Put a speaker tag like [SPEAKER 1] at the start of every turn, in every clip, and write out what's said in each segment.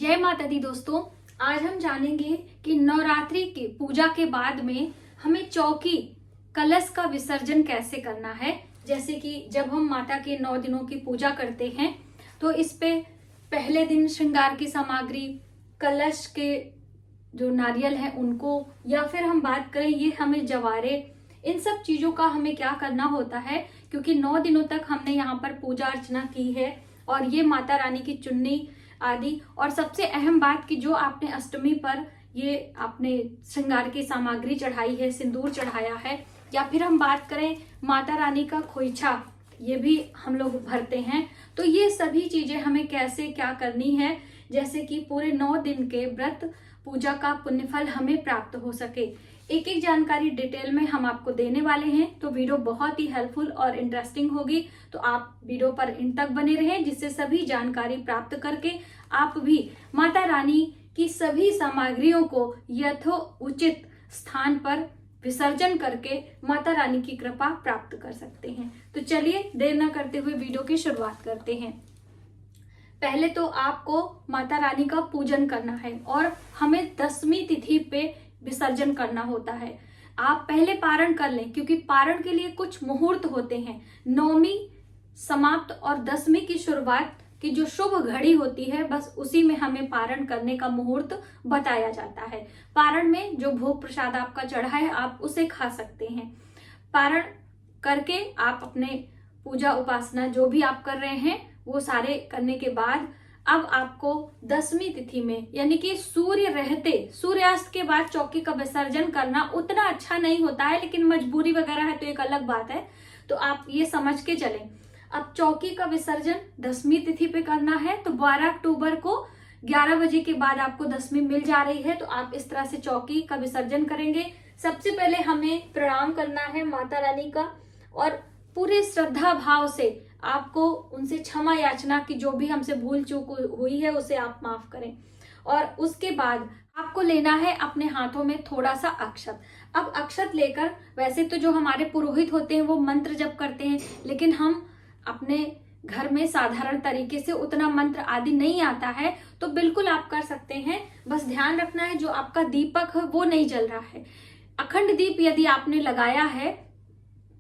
[SPEAKER 1] जय माता दी दोस्तों। आज हम जानेंगे कि नवरात्रि की पूजा के बाद में हमें चौकी कलश का विसर्जन कैसे करना है। जैसे कि जब हम माता के 9 दिनों की पूजा करते हैं तो इस पे पहले दिन श्रृंगार की सामग्री, कलश के जो नारियल है उनको, या फिर हम बात करें ये हमें जवारे, इन सब चीजों का हमें क्या करना होता है, क्योंकि 9 दिनों तक हमने यहाँ पर पूजा अर्चना की है और ये माता रानी की चुन्नी आदि। और सबसे अहम बात कि जो आपने अष्टमी पर ये आपने श्रृंगार की सामग्री चढ़ाई है, सिंदूर चढ़ाया है, या फिर हम बात करें माता रानी का खोइछा, ये भी हम लोग भरते हैं। तो ये सभी चीजें हमें कैसे क्या करनी है, जैसे कि पूरे 9 दिन के व्रत पूजा का पुण्यफल हमें प्राप्त हो सके। एक एक जानकारी डिटेल में हम आपको देने वाले हैं, तो वीडियो बहुत ही हेल्पफुल और इंटरेस्टिंग होगी। तो आप वीडियो पर इन तक बने रहें, जिससे सभी जानकारी प्राप्त करके आप भी माता रानी की सभी सामग्रियों को यथोचित स्थान पर विसर्जन करके माता रानी की कृपा प्राप्त कर सकते हैं। तो चलिए देर न करते हुए वीडियो की शुरुआत करते हैं। पहले तो आपको माता रानी का पूजन करना है और हमें 10वीं तिथि पे विसर्जन करना होता है। आप पहले पारण कर लें, क्योंकि पारण के लिए कुछ मुहूर्त होते हैं। 9वीं समाप्त और 10वीं की शुरुआत की जो शुभ घड़ी होती है, बस उसी में हमें पारण करने का मुहूर्त बताया जाता है। पारण में जो भोग प्रसाद आपका चढ़ा है आप उसे खा सकते हैं। पारण करके आप अपने पूजा उपासना जो भी आप कर रहे हैं वो सारे करने के बाद अब आपको 10वीं तिथि में, यानी कि सूर्य रहते, सूर्यास्त के बाद चौकी का विसर्जन करना उतना अच्छा नहीं होता है, लेकिन मजबूरी वगैरह है तो एक अलग बात है। तो आप ये समझ के चलें, अब चौकी का विसर्जन 10वीं तिथि पे करना है। तो 12 अक्टूबर को 11 बजे के बाद आपको 10वीं मिल जा रही है, तो आप इस तरह से चौकी का विसर्जन करेंगे। सबसे पहले हमें प्रणाम करना है माता रानी का, और पूरे श्रद्धा भाव से आपको उनसे क्षमा याचना की जो भी हमसे भूल चूक हुई है उसे आप माफ करें। और उसके बाद आपको लेना है अपने हाथों में थोड़ा सा अक्षत। अब अक्षत लेकर, वैसे तो जो हमारे पुरोहित होते हैं वो मंत्र जप करते हैं, लेकिन हम अपने घर में साधारण तरीके से उतना मंत्र आदि नहीं आता है, तो बिल्कुल आप कर सकते हैं। बस ध्यान रखना है जो आपका दीपक है वो नहीं जल रहा है। अखंड दीप यदि आपने लगाया है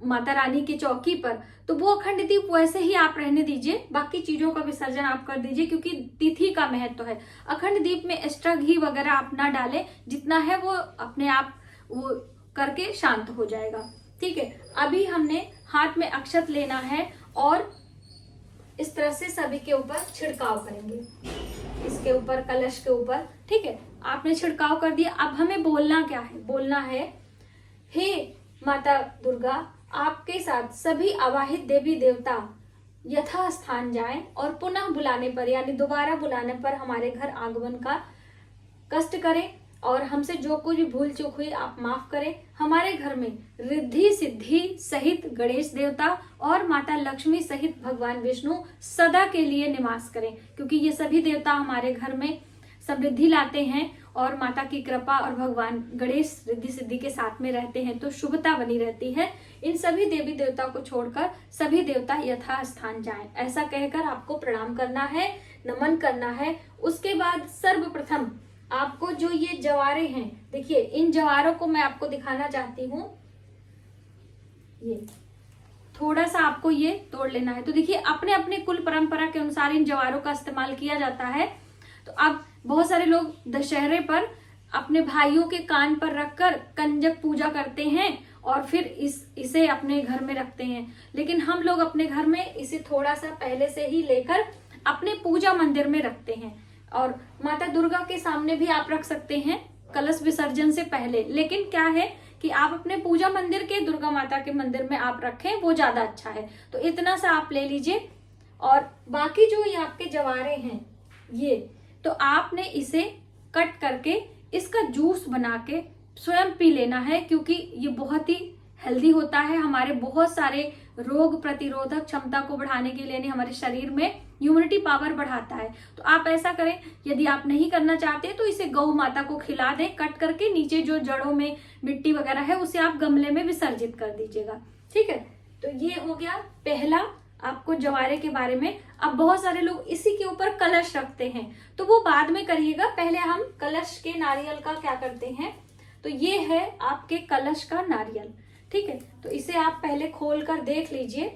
[SPEAKER 1] माता रानी की चौकी पर, तो वो अखंड दीप वैसे ही आप रहने दीजिए, बाकी चीजों का विसर्जन आप कर दीजिए, क्योंकि तिथि का महत्व है। अखंड दीप में एक्स्ट्रा घी वगैरह आप ना डालें, जितना है वो अपने आप वो करके शांत हो जाएगा। ठीक है, अभी हमने हाथ में अक्षत लेना है और इस तरह से सभी के ऊपर छिड़काव करेंगे, इसके ऊपर, कलश के ऊपर। ठीक है, आपने छिड़काव कर दिया। अब हमें बोलना क्या है, बोलना है, हे माता दुर्गा, आपके साथ सभी आवाहित देवी देवता यथा स्थान जाएं और पुनः बुलाने पर, यानी दोबारा बुलाने पर हमारे घर आगमन का कष्ट करें, और हमसे जो कुछ भी भूल चूक हुई आप माफ करें। हमारे घर में रिद्धि सिद्धि सहित गणेश देवता और माता लक्ष्मी सहित भगवान विष्णु सदा के लिए निवास करें, क्योंकि ये सभी देवता हमारे घर में समृद्धि लाते हैं और माता की कृपा और भगवान गणेश रिद्धि सिद्धि के साथ में रहते हैं, तो शुभता बनी रहती है। इन सभी देवी देवता को छोड़कर सभी देवता यथा स्थान जाएं, ऐसा कहकर आपको प्रणाम करना है, नमन करना है। उसके बाद सर्वप्रथम आपको जो ये जवारे हैं, देखिए इन जवारों को मैं आपको दिखाना चाहती हूँ। ये थोड़ा सा आपको ये तोड़ लेना है। तो देखिए अपने अपने कुल परंपरा के अनुसार इन जवारों का इस्तेमाल किया जाता है। तो अब बहुत सारे लोग दशहरे पर अपने भाइयों के कान पर रखकर कंजक पूजा करते हैं और फिर इसे अपने घर में रखते हैं, लेकिन हम लोग अपने घर में इसे थोड़ा सा पहले से ही लेकर अपने पूजा मंदिर में रखते हैं। और माता दुर्गा के सामने भी आप रख सकते हैं कलश विसर्जन से पहले, लेकिन क्या है कि आप अपने पूजा मंदिर के, दुर्गा माता के मंदिर में आप रखें, वो ज्यादा अच्छा है। तो इतना सा आप ले लीजिए। और बाकी जो ये आपके जवारे हैं, ये तो आपने इसे कट करके इसका जूस बना के स्वयं पी लेना है, क्योंकि ये बहुत ही हेल्दी होता है। हमारे बहुत सारे रोग प्रतिरोधक क्षमता को बढ़ाने के लिए, हमारे शरीर में इम्यूनिटी पावर बढ़ाता है। तो आप ऐसा करें, यदि आप नहीं करना चाहते तो इसे गौ माता को खिला दें, कट करके नीचे जो जड़ों में मिट्टी वगैरह है उसे आप गमले में विसर्जित कर दीजिएगा। ठीक है, तो ये हो गया पहला आपको जवारे के बारे में। अब बहुत सारे लोग इसी के ऊपर कलश रखते हैं, तो वो बाद में करिएगा, पहले हम कलश के नारियल का क्या करते हैं। तो ये है आपके कलश का नारियल, ठीक है। तो इसे आप पहले खोल कर देख लीजिए।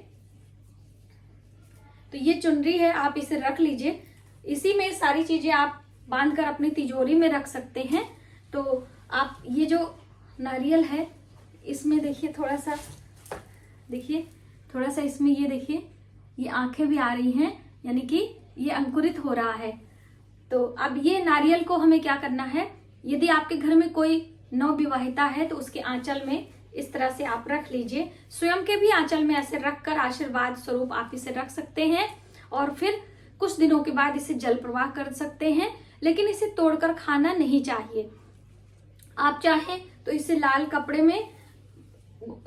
[SPEAKER 1] तो ये चुनरी है, आप इसे रख लीजिए। इसी में सारी चीजें आप बांध कर अपनी तिजोरी में रख सकते हैं। तो आप ये जो नारियल है इसमें देखिए थोड़ा सा, देखिए थोड़ा सा इसमें ये देखिए ये आंखें भी आ रही हैं, यानी कि ये अंकुरित हो रहा है। तो अब ये नारियल को हमें क्या करना है, यदि आपके घर में कोई नवविवाहिता है तो उसके आंचल में इस तरह से आप रख लीजिए। स्वयं के भी आंचल में ऐसे रखकर आशीर्वाद स्वरूप आप इसे रख सकते हैं और फिर कुछ दिनों के बाद इसे जल प्रवाह कर सकते हैं, लेकिन इसे तोड़कर खाना नहीं चाहिए। आप चाहें तो इसे लाल कपड़े में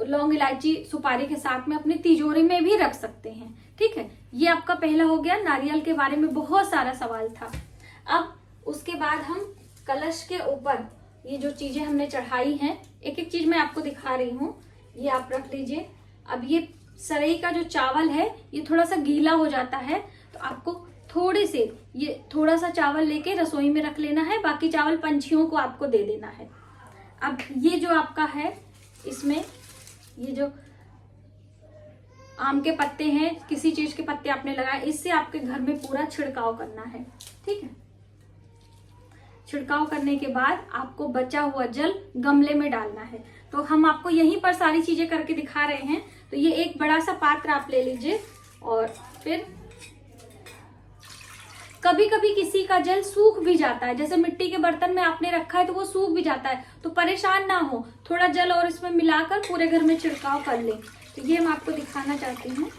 [SPEAKER 1] लौंग इलायची सुपारी के साथ में अपनी तिजोरी में भी रख सकते हैं, ठीक है। ये आपका पहला हो गया। नारियल के बारे में बहुत सारा सवाल था। अब उसके बाद हम कलश के ऊपर ये जो चीजें हमने चढ़ाई हैं, एक एक चीज मैं आपको दिखा रही हूँ, ये आप रख लीजिए। अब ये सरई का जो चावल है ये थोड़ा सा गीला हो जाता है, तो आपको थोड़े से ये थोड़ा सा चावल लेके रसोई में रख लेना है, बाकी चावल पंछियों को आपको दे देना है। अब ये जो आपका है, इसमें ये जो आम के पत्ते हैं, किसी चीज के पत्ते आपने लगाए, इससे आपके घर में पूरा छिड़काव करना है, ठीक है। छिड़काव करने के बाद आपको बचा हुआ जल गमले में डालना है। तो हम आपको यहीं पर सारी चीजें करके दिखा रहे हैं। तो ये एक बड़ा सा पात्र आप ले लीजिए और फिर कभी कभी किसी का जल सूख भी जाता है, जैसे मिट्टी के बर्तन में आपने रखा है तो वो सूख भी जाता है, तो परेशान ना हो, थोड़ा जल और इसमें मिलाकर पूरे घर में छिड़काव कर लें। तो ये मैं आपको दिखाना चाहती हूँ।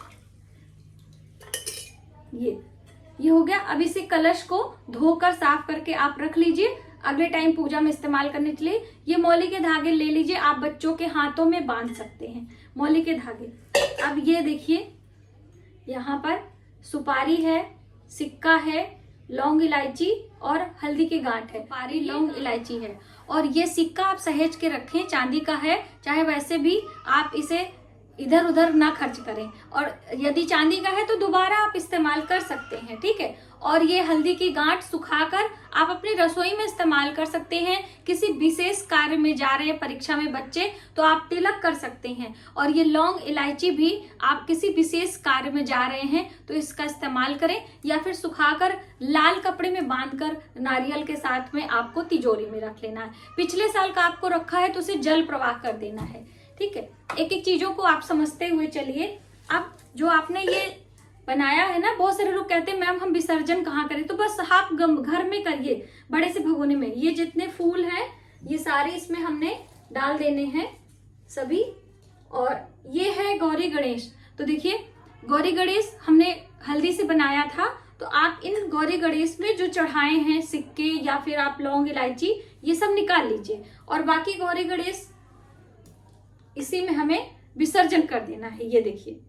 [SPEAKER 1] ये हो गया। अब इसे कलश को धोकर साफ करके आप रख लीजिए अगले टाइम पूजा में इस्तेमाल करने के लिए। ये मौली के धागे ले लीजिए, आप बच्चों के हाथों में बांध सकते हैं मौली के धागे। अब ये देखिए यहाँ पर सुपारी है, सिक्का है, लौंग इलायची और हल्दी के गांठ है। सुपारी लौंग इलायची है और ये सिक्का आप सहेज के रखें, चांदी का है, चाहे वैसे भी आप इसे इधर उधर ना खर्च करें, और यदि चांदी का है तो दोबारा आप इस्तेमाल कर सकते हैं, ठीक है। और ये हल्दी की गांठ सुखाकर आप अपनी रसोई में इस्तेमाल कर सकते हैं। किसी विशेष कार्य में जा रहे हैं, परीक्षा में बच्चे, तो आप तिलक कर सकते हैं। और ये लौंग इलायची भी आप किसी विशेष कार्य में जा रहे हैं तो इसका इस्तेमाल करें, या फिर सुखाकर लाल कपड़े में बांधकर नारियल के साथ में आपको तिजोरी में रख लेना है। पिछले साल का आपको रखा है तो उसे जल प्रवाह कर देना है, ठीक है। एक एक चीजों को आप समझते हुए चलिए। अब जो आपने ये बनाया है ना, बहुत सारे लोग कहते हैं मैम हम विसर्जन कहाँ करें, तो बस आप घर में करिए, बड़े से भगोने में। ये जितने फूल हैं ये सारे इसमें हमने डाल देने हैं सभी। और ये है गौरी गणेश। तो देखिए गौरी गणेश हमने हल्दी से बनाया था, तो आप इन गौरी गणेश में जो चढ़ाए हैं सिक्के या फिर आप लौंग इलायची ये सब निकाल लीजिए, और बाकी गौरी गणेश इसी में हमें विसर्जन कर देना है। ये देखिए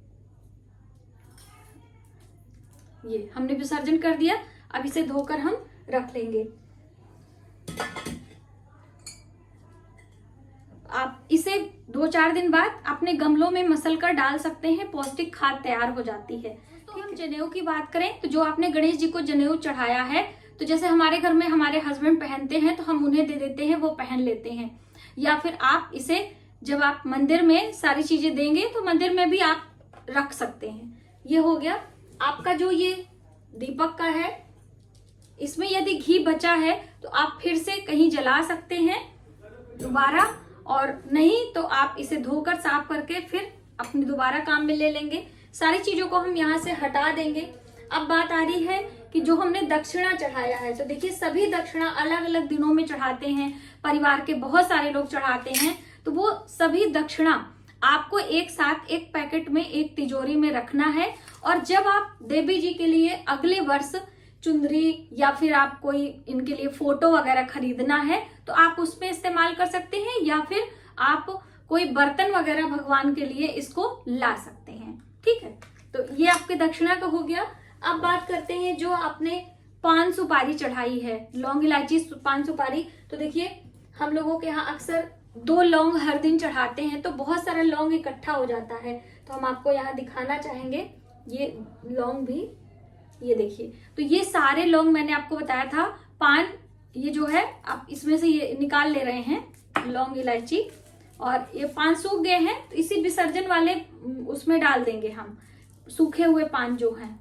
[SPEAKER 1] ये हमने विसर्जन कर दिया। अब इसे धोकर हम रख लेंगे। आप इसे 2-4 दिन बाद अपने गमलों में मसल कर डाल सकते हैं, पौष्टिक खाद तैयार हो जाती है। तो हम जनेऊ की बात करें तो जो आपने गणेश जी को जनेऊ चढ़ाया है, तो जैसे हमारे घर में हमारे हस्बैंड पहनते हैं तो हम उन्हें दे देते हैं, वो पहन लेते हैं। या फिर आप इसे जब आप मंदिर में सारी चीजें देंगे तो मंदिर में भी आप रख सकते हैं। ये हो गया आपका जो ये दीपक का है, इसमें यदि घी बचा है तो आप फिर से कहीं जला सकते हैं दोबारा, और नहीं तो आप इसे धोकर साफ करके फिर अपने दोबारा काम में ले लेंगे। सारी चीजों को हम यहाँ से हटा देंगे। अब बात आ रही है कि जो हमने दक्षिणा चढ़ाया है, तो देखिए सभी दक्षिणा अलग अलग दिनों में चढ़ाते हैं, परिवार के बहुत सारे लोग चढ़ाते हैं, तो वो सभी दक्षिणा आपको एक साथ एक पैकेट में एक तिजोरी में रखना है। और जब आप देवी जी के लिए अगले वर्ष चुंदरी या फिर आप कोई इनके लिए फोटो वगैरह खरीदना है तो आप उसमें इस्तेमाल कर सकते हैं, या फिर आप कोई बर्तन वगैरह भगवान के लिए इसको ला सकते हैं, ठीक है। तो ये आपके दक्षिणा का हो गया। अब बात करते हैं जो आपने पान सुपारी चढ़ाई है, लौंग इलायची पान सुपारी। तो देखिए हम लोगों के यहाँ अक्सर 2 लौंग हर दिन चढ़ाते हैं, तो बहुत सारा लौंग इकट्ठा हो जाता है, तो हम आपको यहाँ दिखाना चाहेंगे। ये लौंग भी, ये देखिए। तो ये सारे लौंग मैंने आपको बताया था, पान ये जो है आप इसमें से ये निकाल ले रहे हैं, लौंग इलायची, और ये पान सूख गए हैं तो इसी विसर्जन वाले उसमें डाल देंगे हम, सूखे हुए पान जो हैं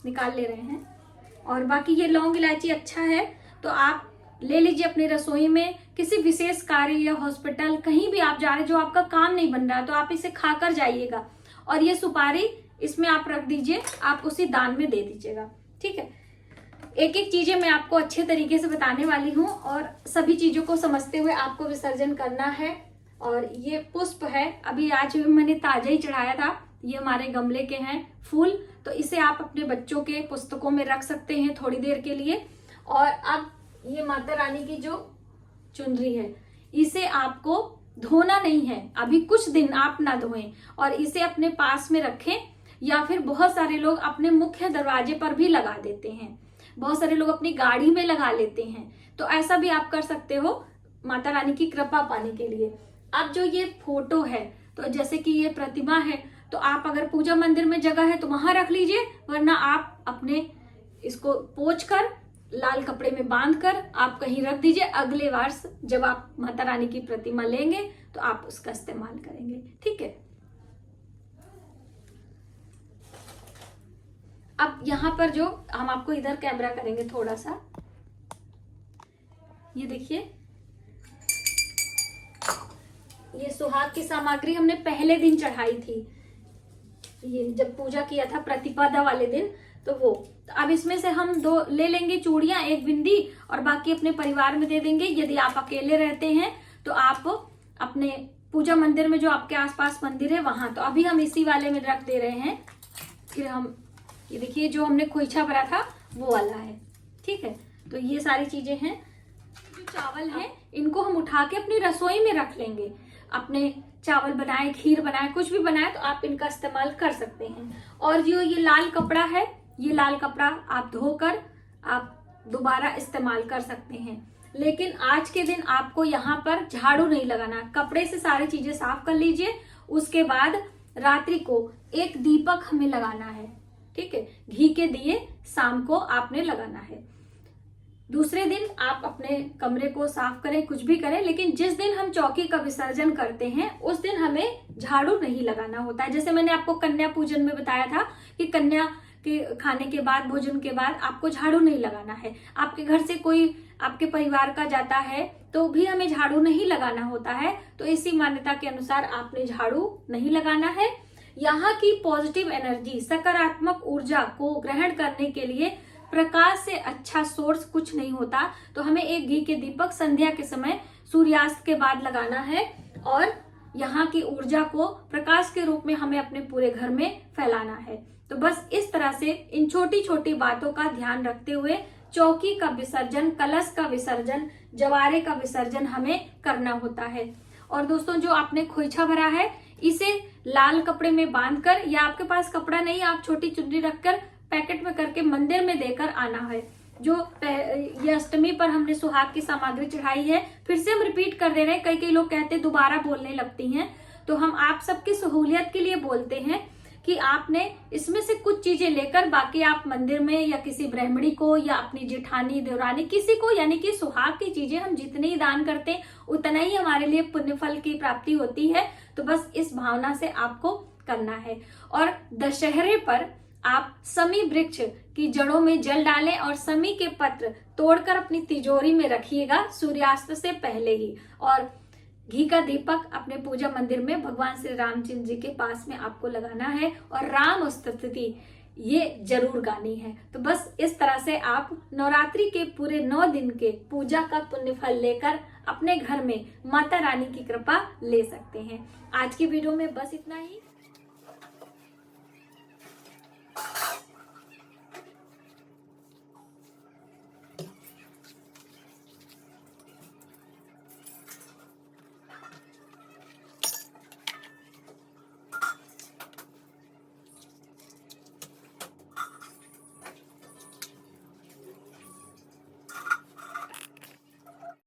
[SPEAKER 1] निकाल ले रहे हैं। और बाकी ये लौंग इलायची अच्छा है तो आप ले लीजिए अपनी रसोई में, किसी विशेष कार्य या हॉस्पिटल कहीं भी आप जा रहे जो आपका काम नहीं बन रहा तो आप इसे खाकर जाइएगा। और ये सुपारी इसमें आप रख दीजिए, आप उसी दान में दे दीजिएगा, ठीक है। एक एक चीजें मैं आपको अच्छे तरीके से बताने वाली हूँ और सभी चीजों को समझते हुए आपको विसर्जन करना है। और ये पुष्प है, अभी आज मैंने ताजा ही चढ़ाया था, ये हमारे गमले के हैं फूल, तो इसे आप अपने बच्चों के पुस्तकों में रख सकते हैं थोड़ी देर के लिए। और अब ये माता रानी की जो चुनरी है, इसे आपको धोना नहीं है, अभी कुछ दिन आप ना धोएं और इसे अपने पास में रखें, या फिर बहुत सारे लोग अपने मुख्य दरवाजे पर भी लगा देते हैं, बहुत सारे लोग अपनी गाड़ी में लगा लेते हैं, तो ऐसा भी आप कर सकते हो माता रानी की कृपा पाने के लिए। अब जो ये फोटो है, तो जैसे कि ये प्रतिमा है, तो आप अगर पूजा मंदिर में जगह है तो वहां रख लीजिए, वरना आप अपने इसको पोंछ कर लाल कपड़े में बांध कर आप कहीं रख दीजिए। अगले वर्ष जब आप माता रानी की प्रतिमा लेंगे तो आप उसका इस्तेमाल करेंगे, ठीक है। अब यहाँ पर जो हम आपको इधर कैमरा करेंगे थोड़ा सा, ये देखिए, ये सुहाग की सामग्री हमने पहले दिन चढ़ाई थी, ये जब पूजा किया था प्रतिपदा वाले दिन, तो वो तो अब इसमें से हम 2 ले लेंगे चूड़ियां, 1 बिंदी, और बाकी अपने परिवार में दे देंगे। यदि आप अकेले रहते हैं तो आप अपने पूजा मंदिर में जो आपके आसपास मंदिर है वहां, तो अभी हम इसी वाले में रख दे रहे हैं। फिर हम ये देखिए जो हमने खोइछा भरा था वो वाला है, ठीक है। तो ये सारी चीजें हैं। जो चावल है इनको हम उठा के अपनी रसोई में रख लेंगे, अपने चावल बनाए, खीर बनाए, कुछ भी बनाए तो आप इनका इस्तेमाल कर सकते हैं। और जो ये लाल कपड़ा है, ये लाल कपड़ा आप धोकर आप दोबारा इस्तेमाल कर सकते हैं, लेकिन आज के दिन आपको यहाँ पर झाड़ू नहीं लगाना, कपड़े से सारी चीजें साफ कर लीजिए। उसके बाद रात्रि को एक दीपक हमें लगाना है, ठीक है, घी के दिए शाम को आपने लगाना है। दूसरे दिन आप अपने कमरे को साफ करें, कुछ भी करें, लेकिन जिस दिन हम चौकी का विसर्जन करते हैं उस दिन हमें झाड़ू नहीं लगाना होता है। जैसे मैंने आपको कन्या पूजन में बताया था कि कन्या के खाने के बाद, भोजन के बाद आपको झाड़ू नहीं लगाना है। आपके घर से कोई आपके परिवार का जाता है तो भी हमें झाड़ू नहीं लगाना होता है, तो इसी मान्यता के अनुसार आपने झाड़ू नहीं लगाना है। यहाँ की पॉजिटिव एनर्जी, सकारात्मक ऊर्जा को ग्रहण करने के लिए प्रकाश से अच्छा सोर्स कुछ नहीं होता, तो हमें एक घी के दीपक संध्या के समय सूर्यास्त के बाद लगाना है और यहाँ की ऊर्जा को प्रकाश के रूप में हमें अपने पूरे घर में फैलाना है। तो बस इस तरह से इन छोटी छोटी बातों का ध्यान रखते हुए चौकी का विसर्जन, कलश का विसर्जन, जवारे का विसर्जन हमें करना होता है। और दोस्तों जो आपने खोइछा भरा है, इसे लाल कपड़े में बांधकर, या आपके पास कपड़ा नहीं, आप छोटी चुन्नी रखकर पैकेट में करके मंदिर में देकर आना है। जो ये अष्टमी पर हमने सुहाग की सामग्री चढ़ाई है, फिर से हम रिपीट कर दे रहे हैं, कई कई लोग कहते दोबारा बोलने लगती हैं, तो हम आप सबकी सहूलियत के लिए बोलते हैं कि आपने इसमें से कुछ चीजें लेकर बाकी आप मंदिर में या किसी ब्राह्मणी को या अपनी जेठानी, देवरानी, किसी को, यानी कि सुहाग की चीजें हम जितने ही दान करते हैं उतना ही हमारे लिए पुण्य फल की प्राप्ति होती है। तो बस इस भावना से आपको करना है। और दशहरे पर आप समी वृक्ष की जड़ों में जल डालें और समी के पत्र तोड़कर अपनी तिजोरी में रखिएगा सूर्यास्त से पहले ही। और घी का दीपक अपने पूजा मंदिर में भगवान श्री रामचंद्र जी के पास में आपको लगाना है और राम स्तुति ये जरूर गानी है। तो बस इस तरह से आप नवरात्रि के पूरे 9 दिन के पूजा का पुण्य फल लेकर अपने घर में माता रानी की कृपा ले सकते हैं। आज की वीडियो में बस इतना ही।